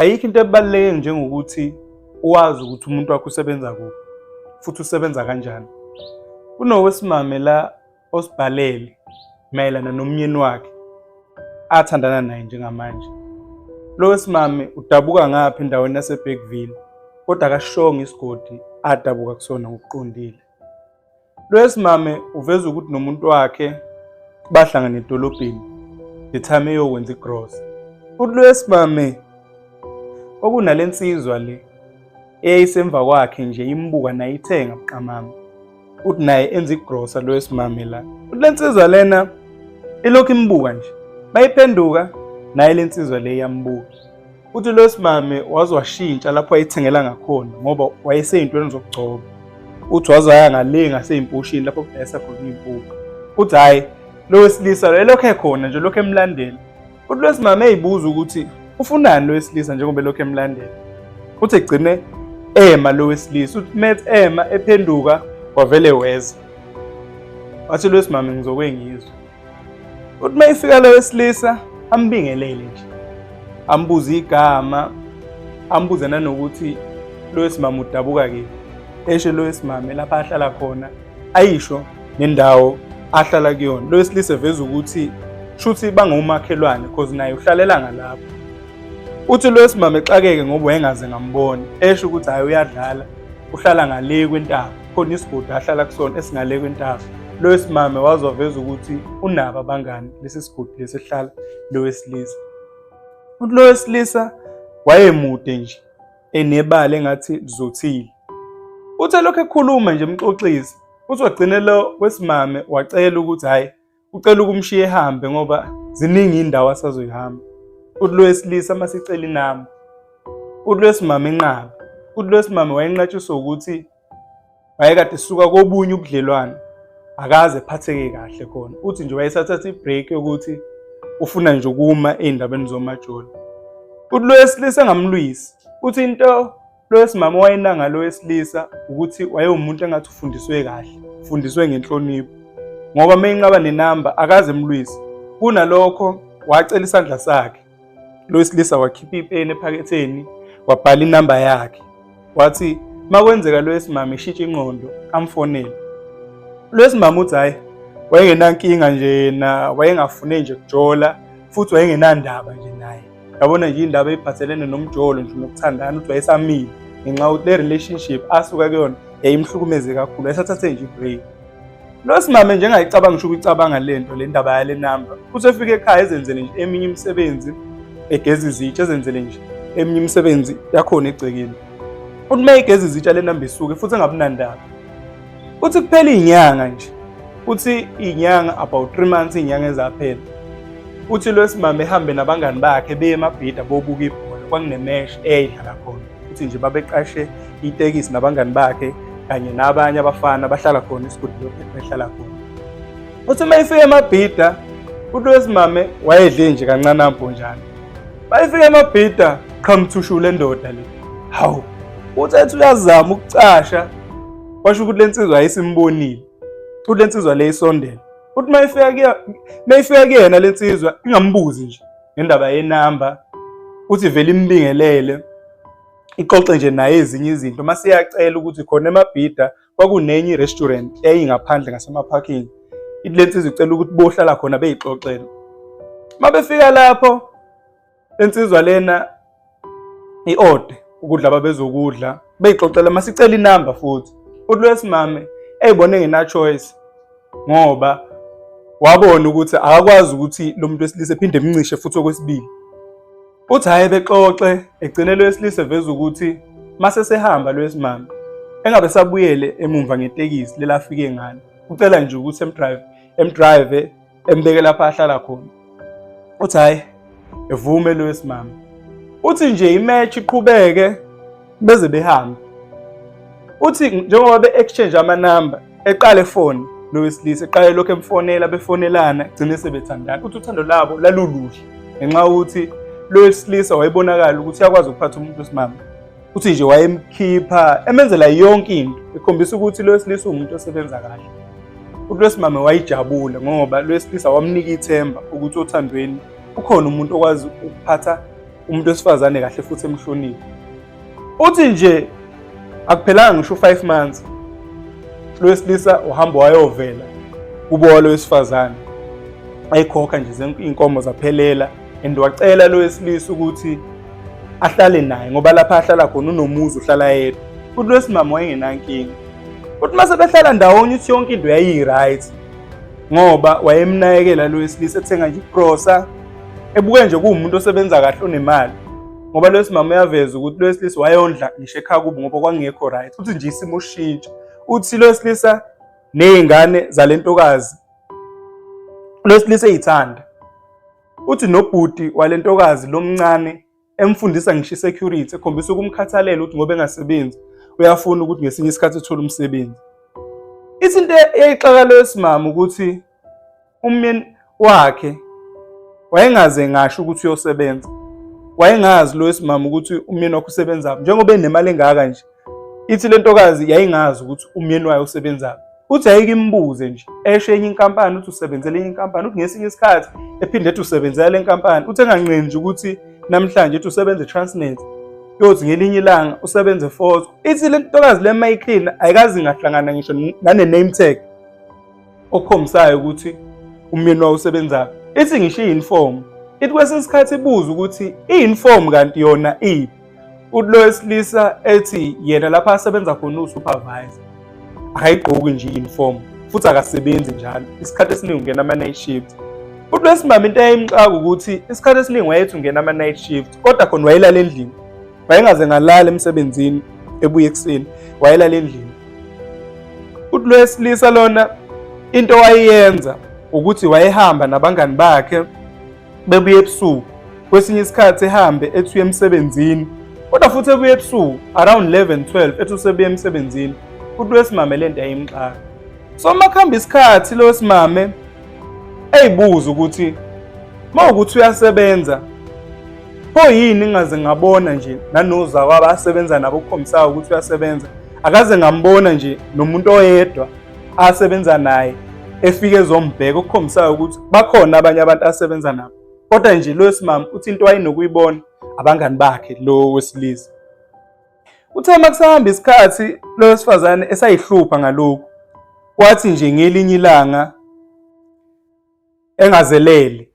Ayikho into ebaluleke njengokuthi uwazi ukuthi umuntu wakho usebenza kuphi futhi usebenza kanjani. Kunowesimame la osibhalele mayelana nomyeni wakhe athandana naye njengamanje. Lo wesimame udabuka ngapha endaweni yaseBergville kodwa akashonga isigodi adabuka kusona ngokuqondile. Lo wesimame uveza ukuthi nomuntu wakhe bahlangana edolobheni the time eyokwenza igross. Uthi lo wesimame okunalensizwa le eyayisemva kwakhe nje imbuka naye ithenga buqamama. Uthi naye enza igrossa lo wesimame la. Uthi lensizwa lena ilokhu imbuka nje. Bayiphenduka naye lensizwa le yambuka. Uthi lo wesimame wazwashintsha lapho ayithengela ngakhona ngoba wayeseyintweni zokugcoba. Uthi wazaya ngale ngaseyimpushini lapho kudayisa khona impuku. Uthi hayi lo wesilisa lo lokho ekhona nje lokho emlandela. Uthi lo wesimame eyibuza ukuthi ufunani lo wesilisa njengoba lokho emlandela. Uthi egcine ema lo wesilisa. Uthi met ema ephenduka wavele weza. Wathi lo wesimame ngizokwengizwa. Uthi mayifika lo wesilisa ambingelele nje. Ambuza igama, ambuza nanokuthi lo wesimame udabuka ke. Eshe lo wesimame lapha ahlala khona ayisho nendawo ahlala kuyona. Lo wesilisa veza ukuthi shuthi bangomakhelwane because naye uhlalela ngalapho. Uthi lo wesimame exakeke ngoba wayengaze ngambona. Esho ukuthi hayi uyadlala, uhlala ngale kwentaba. Khona isigodi ahlala kusona esingale kwentaba. Lo wesimame wazoveza ukuthi unaba abangani lesi sigodi lesihlala lo wesilisa. Uthi lo wesilisa wayemude nje enebala engathi lizothile. Uthe lokho ekhuluma nje emxoxisi. Uthi wagcina lo wesimame wacela ukuthi hayi ucela ukumshiya ehambe ngoba ziningi indawo asazoyihamba. Uthi lo wesilisa masicela inamba. Uthi lo wesimame enqaba. Uthi lo wesimame wayenqatshiswa ukuthi wayekade suka kobunye ubudlelwane akaze ephatheke kahle khona. Uthi nje wayesathatha ibreak yokuthi ufuna nje ukuma endabeni zomajola. Uthi lo wesilisa ngamlwisi. Uthi into lo wesimame wayenanga lo wesilisa ukuthi wayewumuntu engathi ufundiswe kahle, ufundiswe ngenhlonipho. Ngoba mayinqaba nenamba akaze emlwisi. Kunalokho wacela isandla sakhe. Lo wesilisa wakhipha ipeni ephaketheni wabhala inamba yakhe. Wathi makwenzeka lo wesimame eshintsha ingqondo amfonele. Lo wesimame uthi hayi wayengenankinga nje na wayengafune nje kujola futhi wayengenandaba nje naye. Yabona nje indaba ephathelene nomjolo nje nokuthandana uthi wayesamile ngenxa yokuthi le relationship asuka kuyona yayimhlukumeze kakhulu esathathe nje ibreak. Lo wesimame nje engayicabanga ngisho ukuyicabanga lento le ndaba yale namba. Futhi efike ekhaya ezenzele nje eminye imisebenzi egeza izitsha ezenzele nje eminye imisebenzi yakhona egcekeni. Uthi mayigeza izitsha le namba isuke futhi engabunandaba. Uthi kuphela inyanga nje. Uthi inyanga about 3 months inyanga ezaphela. Uthi lo wesimame ehambe nabangani bakhe beye emabhida bobuka ibhola kwakunemesh eyidlala khona. Uthi nje babeqashe itekisi nabangani bakhe kanye nabanye abafana bahlala khona isigodi lokho behlala khona. Uthi mayifika emabhida uthi lo wesimame wayedle nje kancane amponjana. Bayifika emabhida qhamthushu le ndoda le. Hawu. Uthi ethi uyazama ukucasha washo ukuthi lensizwa ayisimbonile. Uthi lensizwa le isondela. Uthi mayifika kuyena lensizwa ingambuzi nje ngendaba yenamba. Uthi vele imbingelele ixoxe nje naye ezinye izinto mase iyacela ukuthi khona emabhida kwakunenye irestaurant eyingaphandle ngasemaparking. Ithi lensizwa icela ukuthi bohlala khona beyixoxela. Mabefika lapho lensizwa lena iode ukudla ababezokudla beyixoxela masicela inamba futhi. Uthi lo wesimame eyibone ngena choice ngoba wabona ukuthi akakwazi ukuthi lo muntu wesilisa ephinde emncishe futhi okwesibili. Uthi haye bexoxe egcine lo wesilisa veza ukuthi mase sehamba lo wesimame engabe sabuyele emumva ngetekisi lelafike ngani. Ucela nje ukuthi emdrive embeke lapha ahlala khona. Uthi hayi evume lo wesimame. Uthi nje imatch iqhubeke beze behamba. Uthi njengoba be-exchange amanamba eqale phone lo wesilisa eqale lokho emfonela befonelana gcine sebethandana. Uthi uthando labo laluluhle ngenxa ukuthi lo wesilisa wayebonakala ukuthi uyakwazi ukuphatha umuntu wesimame. Uthi nje wayemkhipha emenzela yonke into ekhombisa ukuthi lo wesilisa umuntu osebenza kahle. Uthi lo wesimame wayijabula ngoba lo wesilisa wamnika ithemba ukuthi othandweni ukhona umuntu okwazi ukuphatha umuntu wesifazane kahle futhi emhloniphi. Uthi nje akuphelanga ngisho 5 months lo wesilisa uhamba wayovela kubo lo wesifazane, ayikhokha nje inkomo zaphelela, and wacela lo wesilisa ukuthi ahlale naye ngoba lapha ahlala khona unomuzi uhlala yedwa. Futhi lo wesimama wayengenankinga. Futhi mase behlala ndawonye uthi yonke into yayi-right ngoba wayemnakekela lo wesilisa, ethenga nje igrosa, ebuke nje kuwumuntu osebenza kahle onemali. Ngoba lo wesimama uyaveza ukuthi lo wesilisa wayondla ngisho ekhaya kubo ngoba kwangekho right. Uthi nje isimo shintsha. Uthi lo wesilisa nezingane zalentokazi lo wesilisa eyithanda. Uthi nobhuti walentokazi lomncane emfundisa ngisho security, ekhombisa ukumkhathalela ukuthi ngoba engasebenzi uyafuna ukuthi ngesinye isikhathi ethole umsebenzi. Izinto eyixaka lo wesimama ukuthi umyeni wakhe wayengaze ngasho ukuthi uyosebenza. Wayengazi lo wesimama ukuthi umyeni wakhe usebenza njengoba enemali engaka nje. Ithi lentokazi yayingazi ukuthi umyeni wayo usebenza. Uthi ayike imbuze nje eshe enye inkampani uthi usebenzele enye inkampani, uthi ngesinye isikhathi ephinde ethi usebenzela lenkampani, uthi enganqeni nje ukuthi namhlanje ethi usebenza eTransnet, yothi ngelinye ilanga usebenze eFort. Ithi lentokazi le mayiclean ayikazi ngahlangana ngisho nane name tag okhomsayo ukuthi umyeni wayo usebenza. Ithi ngisho i-uniform, ithi kwesinye isikhathi ibuza ukuthi i-uniform kanti yona iphi. Uthi lo wesilisa ethi yena lapha asebenza khona usupervisor akayigqoki nje i-uniform futhi akasebenzi njalo, isikhathi esiningi ungena ama-night shift. Uthi lo wesimama into eyayimxaka ukuthi isikhathi esiningi wayethi ungena ama-night shift kodwa khona wayelala endlini, wayengaze ngalala emsebenzini ebuye ekuseni, wayelala endlini. Uthi lo wesilisa lona into wayenza ukuthi wayehamba nabangani bakhe bebuye ebusuku, kwesinye isikhathi ehambe ethi emsebenzini kodwa futhi ebuye ebusuku around 11-12 ethi usebuye emsebenzini. Uthi lo wesimame lento yayimxaka. So makuhamba isikhathi lo wesimame eyibuza ukuthi mawukuthi uyasebenza pho yini ngaze ngabona nje nanoza kwabasebenza nabo ukukhombisa ukuthi uyasebenza, akaze ngambona nje nomuntu oyedwa asebenza naye efike ezombheka ukukhombisa ukuthi bakhona abanye abantu asebenza nabo. Kodwa nje lo wesimama uthi into wayinokuyibona abangani bakhe lo wesilisa. Uthe makusahamba isikhathi lo wesifazane esayihlupha ngalokho, kwathi nje ngelinye ilanga engazelele.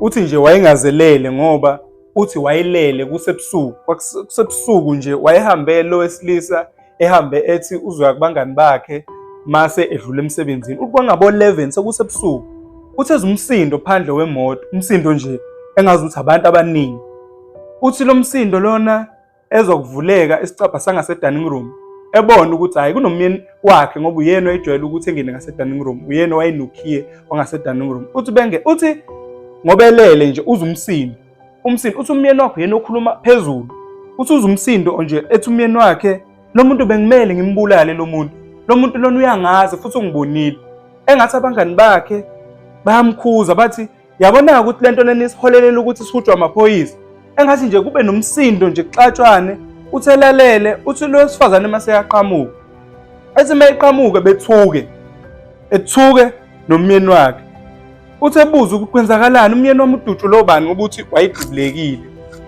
Uthi nje wayengazelele ngoba uthi wayelele kusebusuku nje wayehambe lo wesilisa ehambe ethi uzoya kubangani bakhe mase edlula emsebenzini. Uthi kwangabo 11 sekusebusuku uthi ezumsindo phandle wemoto, umsindo nje engazi ukuthi abantu abaningi. Uthi lo msindo lona ezokuvuleka isicabha sangase dining room, ebona ukuthi hayi kunomyeni wakhe ngoba uyena oyijwayele ukuthi engene ngase dining room, uyena wayenukhiye wangase dining room. Uthi ngoba elele nje uzumsindo, umsindo uthi umyeni wakhe yena okhuluma phezulu. Uthi uzumsindo nje ethi umyeni wakhe lo muntu bengimele ngimbulale lo muntu lona uyangazi futhi ungibonile. Engathi abangani bakhe bayamkhuza bathi yabona ukuthi lento lena isiholelela ukuthi sihujwa amaphoyisa. Engathi nje kube nomsindo nje kuxatshwane. Uthelalele uthi lo wesifazane mase yaqhamuka. Ethi mayiqhamuka ethuke nomyeni wakhe. Uthi ebuza ukuthi kwenzakalani, umyeni wami uDutshu lo bani ngoba uthi wayiqhubulekile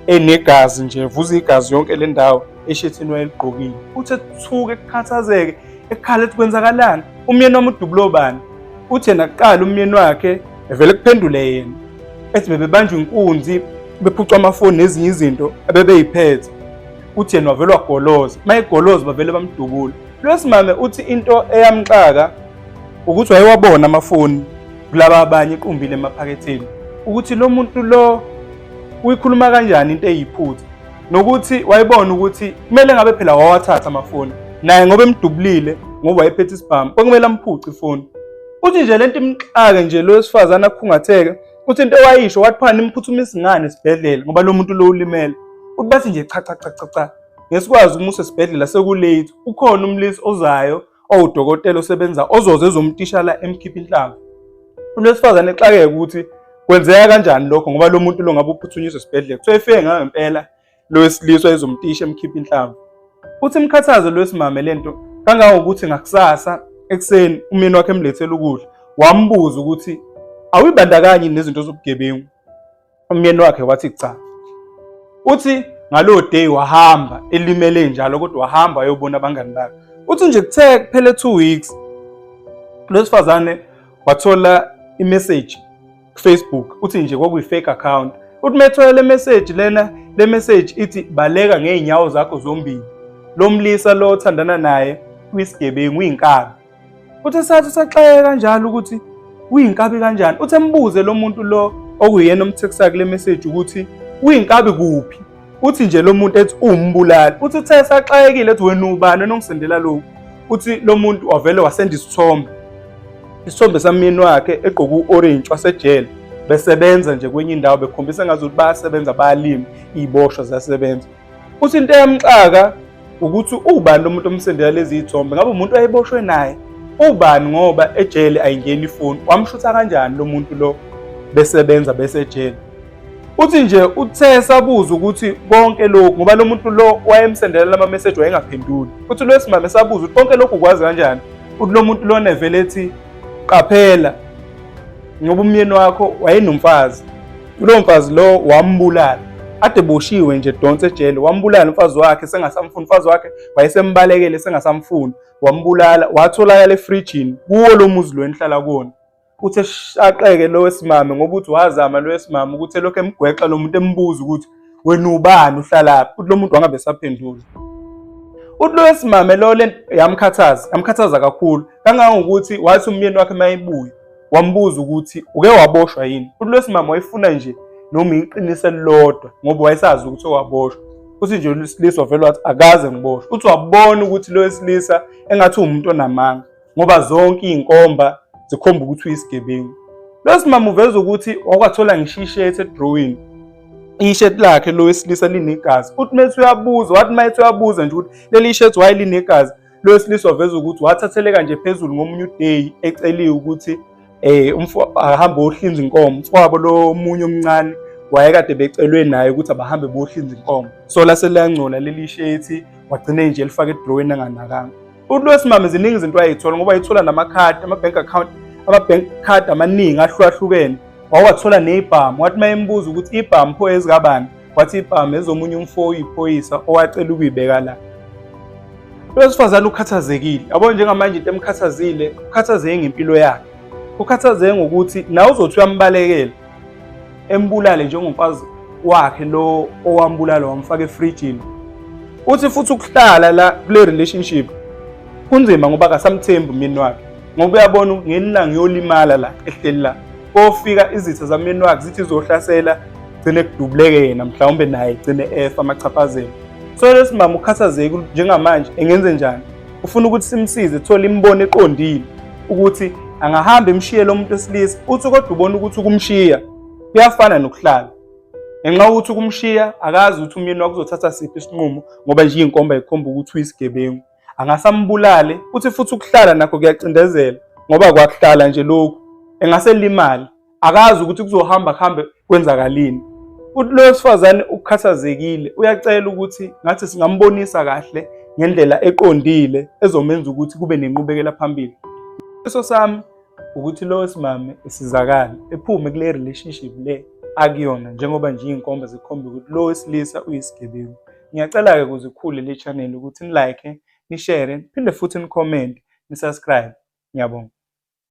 enegazi nje evuza igazi yonke le ndawo eshethini wayeligqokile. Uthi ethuke ekukhathazeke ekhala ethi kwenzakalani, umyeni wami uDutshu lo bani. Uthi yena kuqala umyeni wakhe evele kuphendule yena ethi bebebanjwa inkunzi bephucwa amafoni nezinye izinto abebeyiphethe. Uthi yena wavele wagoloza, mayegoloza bavele bamdubula. Lo wesimame uthi into eyamxaka ukuthi wayewabona amafoni kulaba abanye iqumbile emaphaketheni ukuthi lo muntu lo uyikhuluma kanjani into eyiphutha, nokuthi wayebona ukuthi kumele ngabe phela wawathatha amafoni naye ngoba emdubulile ngoba wayephethe isibhamu kwakumele amphuce ifoni. Uthi nje lento imxake nje lo wesifazane akhungatheke. Uthi into wayisho wathi phana imphuthumisa ingane esibhedlela ngoba lo muntu lo ulimele. Uthi bathi nje cha ngesikwazi umusa esibhedlela sekulate, ukhona umlisi ozayo owudokotela osebenza ozoze ezomtisha la emkhipha inhlamvu. Lo wesifazane exakeke ukuthi kwenzeka kanjani lokho ngoba lo muntu lo ngabe uphuthunyiswa esibhedlela kuthiwa efike ngempela lo wesilisa ezomtisha emkhipha inhlamvu. Uthi imkhathazo lo wesimame lento kangangokuthi ngakusasa ekseni umyeni wakhe emlethela ukudla wambuza ukuthi awuyibandakanye nezinto zobugebengu. Umyeni wakhe wathi cha. Uthi ngalo day wahamba elimele njalo kodwa wahamba ayobona abangani bakhe. Uthi nje kuthe kuphele 2 weeks lo wesifazane wathola imessage ku-Facebook. Uthi nje kwakuyi-fake account. Uthi methola le message ithi baleka ngeenyawo zakho zombili. Lo mlisa lo othandana naye uyisigebengu, uyinkabi. Uthi sathi saxeka kanjalo ukuthi uyinkabi kanjani. Uthi embuze lo muntu lo okuyena omthekisa kule message ukuthi uyinkabi kuphi. Uthi nje lo muntu ethi umbulali. Uthi uthe saxekile ethi wena ubani onongisendela lokhu. Uthi lo muntu wavele wasenda isithombe samyeni wakhe egqoke u-orange wasejele, besebenza nje kwenye indawo, bekhombisa ngazuthi bayasebenza, bayalima, iy'boshwa ziyasebenza. Uthi into eyamxaka ukuthi ubani lo muntu omsendela lezi iy'thombe, ngabe umuntu ayeboshwe naye, ubani ngoba ejele ayingeni ifoni, wamshutha kanjani lo muntu lo besebenza besejele. Uthi nje uthe sabuza ukuthi konke lokhu, ngoba lo muntu lo wayemsendela lama-message wayengaphenduli. Uthi lo wesimame sabuza ukuthi konke lokhu ukwazi kanjani. Uthi lo muntu lona evele ethi qaphela, ngoba umyeni wakho wayenomfazi, lo mfazi lo wambulala, ade boshiwe nje donse ejele, wambulala umfazi wakhe sengasamfuni. Umfazi wakhe wayesembalekele sengasamfuni, wambulala, watholakala efrijini kuwo lo muzi lo enihlala kuwona. Uthe shaqeke lo wesimame ngoba uthi wazama lo wesimame ukuthi elokhu emgwexa lo muntu embuza ukuthi wena ubani uhlalaphi. Uthi lo muntu wangabe saphendula. Uthi lo wesimame lo le yamkhathaza kakhulu kangangokuthi wathi umyeni wakhe mayebuya wambuza ukuthi uke waboshwa yini. Uthi lo wesimame wayefuna nje noma iqiniso elilodwa ngoba wayesazi ukuthi owaboshwa. Uthi nje wesilisa wavele wathi akaze ngiboshwe. Uthi wabona ukuthi lo wesilisa engathi umuntu onamanga ngoba zonke iy'nkomba zikhomba ukuthi uyisigebengu. Lo wesimame uveza ukuthi wakwathola ngisho ishethi edrawini, ishethi lakhe lo wesilisa linegazi. Uthi methi uyabuza, wathi mayethi uyabuza nje ukuthi leli ishethi waye linegazi, lo wesilisa waveza ukuthi wathatheleka nje phezulu ngomunye uday eceliwe ukuthi ahambe ohlinza inkomo. Mfowabo lo omunye omncane wayekade becelwe naye ukuthi abahambe bohlinza inkomo, so lase liyangcola leli shethi wagcina nje elifaka edrawini anganakanga. Uthi lo wesimame ziningi izinto ayithola ngoba ayithola namakhadi, ama-bank card amaningi ahlukahlukene. Wawathola nebhamu, wathi mayembuza ukuthi ibhamu pho ezikabani, wathi ibhamu ezomunye umfo oyiphoyisa owacela ukuyibeka la. Lo wesifazane ukhathazekile, yabo njengamanje into emkhathazile, ukhathazeke ngempilo yakhe. Ukhathazeke ngokuthi nawe uzothi uyambalekela embulale njengomfazi wakhe lo owambulala wamfaka efrijini. Uthi futhi ukuhlala la kule relationship kunzima ngoba akasamthembi umyeni wakhe, ngoba uyabona ngelilanga yolimala la ehleli la, kofika izitha zamyeni wakhe zithi zohlasela, gcine kudubuleke yena, mhlawumbe naye gcine efa amachaphazelo. So lesimama ukhathazeke njengamanje engenze njani. Ufuna ukuthi simsize, thola imbono eqondile ukuthi angahamba emshiye lo muntu wesilisa. Uthi kodwa ubona ukuthi ukumshiya kuyafana nokuhlala, ngenxa ukuthi ukumshiya akazi ukuthi umyeni wakhe uzothatha siphi isinqumo ngoba nje iy'nkomba ikhomba ukuthi uyisigebengu, angasambulale. Uthi futhi ukuhlala nakho kuyacindezela ngoba kwakuhlala nje lokhu engaselimali, akazi ukuthi kuzohamba kwenzakalini. Uthi lo wesifazane ukhathazekile, uyacela ukuthi ngathi singambonisa kahle ngendlela eqondile ezomenza ukuthi kube nenqubekela phambili. Iso sami ukuthi lo wesimame esizakala ephume kule relationship le akuyona, njengoba nje iy'nkomba zikhomba ukuthi lo wesilisa uyisigebengu. Ngiyacela-ke ukuze ikhule le channel ukuthi ni-like, ni-share, phinde futhi ni-comment, ni-subscribe. Ngiyabonga.